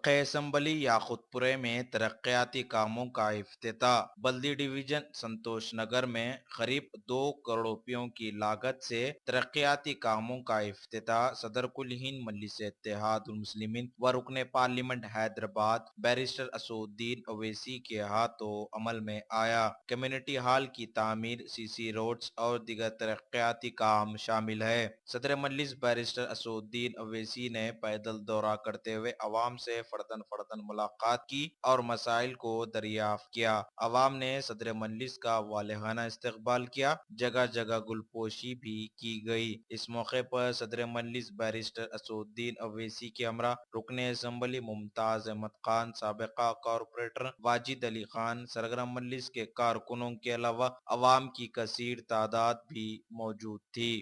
हल्के असम्बली याकुतपुरे में तरक्याती कामों का इफ्तिताह। बल्दी डिवीजन संतोष नगर में करीब 2 करोड़ रुपयों की लागत से तरक्याती कामों का इफ्तिताह सदर कुल हिंद मजलिस इत्तेहादुल मुस्लिमीन व रुकने पार्लियामेंट हैदराबाद बैरिस्टर असदुद्दीन ओवैसी के हाथों अमल में आया। कम्युनिटी हॉल की तामीर, सीसी रोड्स और दीगर तरक्याती काम शामिल है। सदर मजलिस बैरिस्टर असदुद्दीन ओवैसी ने पैदल दौरा करते हुए अवाम से फर्दन फर्दन मुलाकात की और मसाइल को दरियाफ्त किया। अवाम ने सदर मजलिस का वालेहाना इस्तकबाल किया। जगह जगह गुलपोशी भी की गई। इस मौके पर सदर मजलिस बैरिस्टर असदुद्दीन ओवैसी के हमरा रुकने असम्बली मुमताज अहमद खान, साबिका कॉर्पोरेटर वाजिद अली खान, सरगर्म मजलिस के कारकुनों के अलावा अवाम की कसीर तादाद भी मौजूद थी।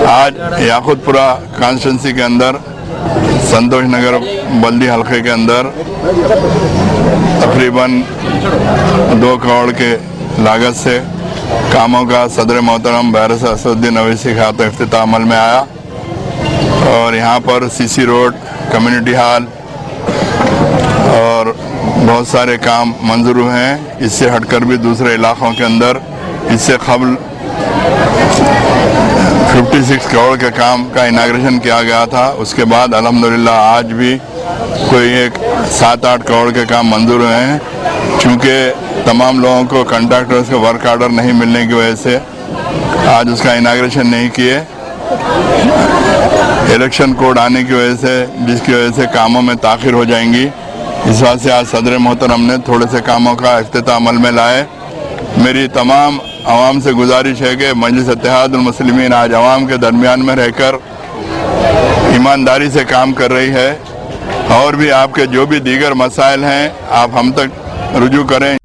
आज याकुतपुरा कॉन्स्टिट्यूंसी के अंदर संतोष नगर बल्दी हल्के के अंदर तकरीबन 2 करोड़ के लागत से कामों का सदर मोहतरम बैरिस्टर असदुद्दीन ओवैसी के हाथों इफ्तिताह अमल में आया और यहाँ पर सीसी रोड, कम्युनिटी हॉल और बहुत सारे काम मंजूर हुए हैं। इससे हटकर भी दूसरे इलाकों के अंदर इससे कबल 56 करोड़ के काम का इनाग्रेशन किया गया था। उसके बाद अल्हम्दुलिल्लाह आज भी कोई एक 7-8 करोड़ के काम मंजूर हुए हैं। चूँकि तमाम लोगों को कॉन्ट्रैक्टर्स को वर्क ऑर्डर नहीं मिलने की वजह से आज उसका इनाग्रेशन नहीं किए। इलेक्शन कोड आने की वजह से, जिसकी वजह से कामों में ताख़िर हो जाएंगी, इस वजह से आज सदर मोहतरम ने थोड़े से कामों का इफ्तिताह अमल में लाए। मेरी तमाम आवाम से गुजारिश है कि मजलिस इत्तेहादुल मुस्लिमीन आज आवाम के दरमियान में रहकर ईमानदारी से काम कर रही है और भी आपके जो भी दीगर मसाइल हैं आप हम तक रुजू करें।